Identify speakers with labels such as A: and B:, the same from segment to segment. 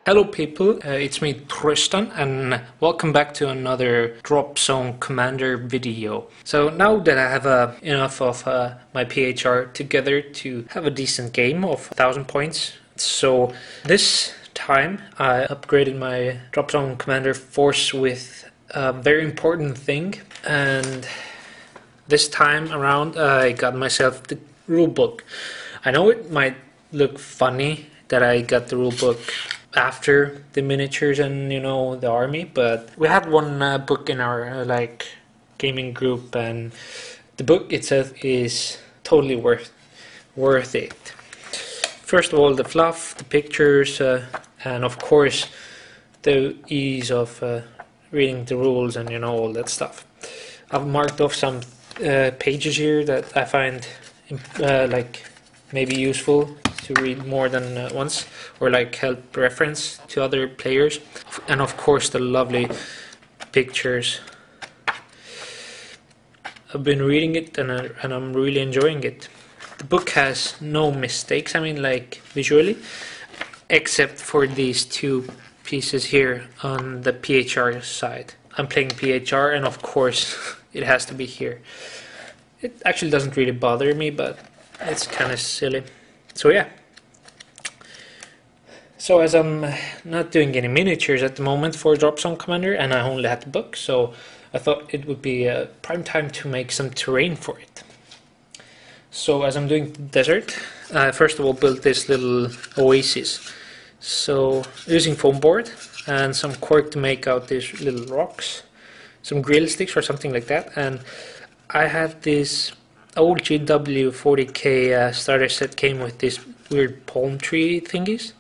A: Hello people, it's me Tristan and welcome back to another Dropzone Commander video. So now that I have enough of my PHR together to have a decent game of 1000 points, so this time I upgraded my Dropzone Commander force with a very important thing, and this time around I got myself the rulebook. I know it might look funny that I got the rulebook after the miniatures and the army, but we had one book in our gaming group, and the book itself is totally worth it. First of all, the fluff, the pictures, and of course the ease of reading the rules and all that stuff. I've marked off some pages here that I find maybe useful to read more than once, or help reference to other players, and of course the lovely pictures. I've been reading it and I'm really enjoying it. The book has no mistakes, visually, except for these two pieces here on the PHR side. I'm playing PHR and of course it has to be here. It actually doesn't really bother me, but it's kind of silly. So yeah. So as I'm not doing any miniatures at the moment for Dropzone Commander and I only had the book, so I thought it would be a prime time to make some terrain for it. So as I'm doing the desert, I first of all built this little oasis. So using foam board and some cork to make out these little rocks, some grill sticks or something like that, and I had this old GW 40k starter set came with these weird palm tree thingies,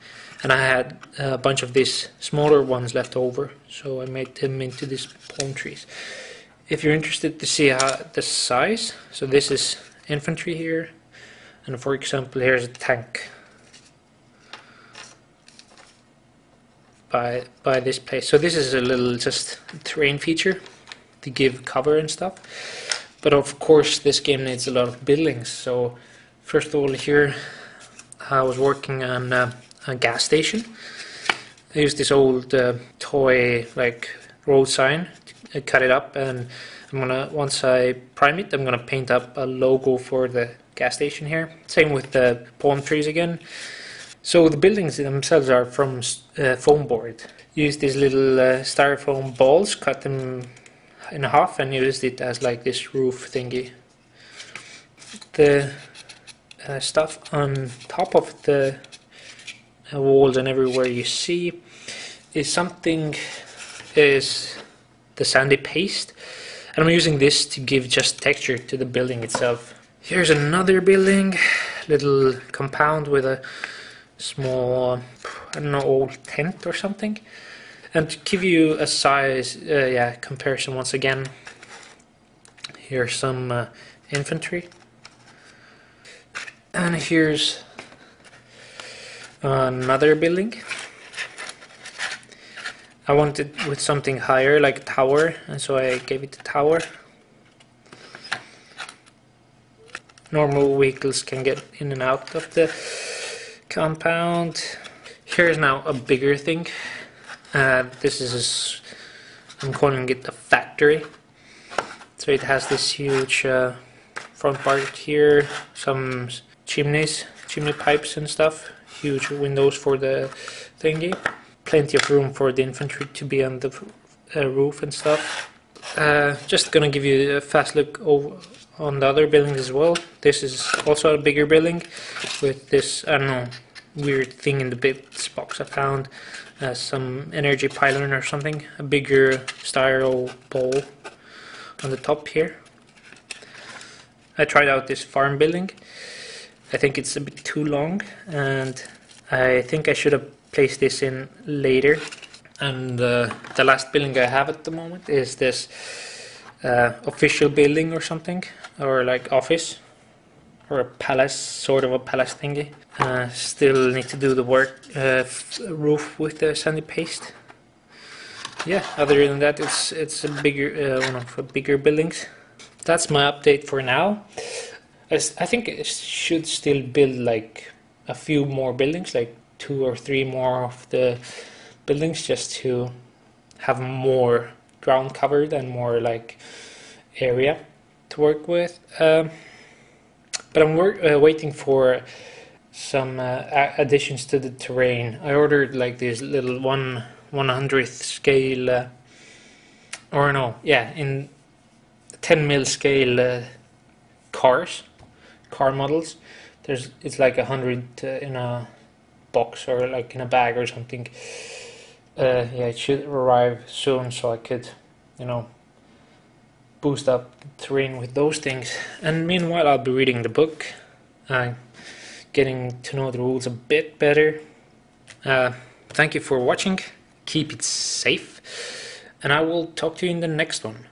A: and I had a bunch of these smaller ones left over, so I made them into these palm trees. If you're interested to see how the size, so this is infantry here, and for example here's a tank by this place. So this is a little just terrain feature to give cover and stuff. But of course this game needs a lot of buildings, so first of all here I was working on a gas station. I used this old toy road sign to cut it up, and once I prime it, I'm gonna paint up a logo for the gas station here. Same with the palm trees again. So the buildings themselves are from foam board. Use these little styrofoam balls, cut them in half and used it as this roof thingy. The stuff on top of the walls and everywhere you see is the sandy paste, and I'm using this to give just texture to the building itself. Here's another building, little compound with a small, I don't know, old tent or something. And to give you a size comparison once again, here's some infantry, and here's another building. I wanted with something higher, like a tower, and so I gave it a tower. Normal vehicles can get in and out of the compound. Here's now a bigger thing. This is I'm calling it a factory. So it has this huge front part here, some chimney pipes and stuff, huge windows for the thingy, plenty of room for the infantry to be on the roof and stuff. Just gonna give you a fast look over on the other buildings as well. This is also a bigger building with this, I don't know, weird thing in the bits box I found. Some energy pylon or something, a bigger styro ball on the top here. I tried out this farm building. I think it's a bit too long, and I think I should have placed this in later. And the last building I have at the moment is this official building or something, or office, or a palace, sort of a palace thingy. Still need to do the work, roof with the sandy paste. Yeah, other than that, it's a bigger one of the bigger buildings. That's my update for now. I think it should still build a few more buildings, 2 or 3 more of the buildings just to have more ground covered and more like area to work with. But I'm waiting for some additions to the terrain. I ordered like these little 1/100th scale, or no, yeah, in 10 mil scale car models. It's like 100 in a box or like in a bag or something. Yeah, it should arrive soon, so I could, boost up the terrain with those things. And meanwhile, I'll be reading the book, getting to know the rules a bit better. Thank you for watching. Keep it safe, and I will talk to you in the next one.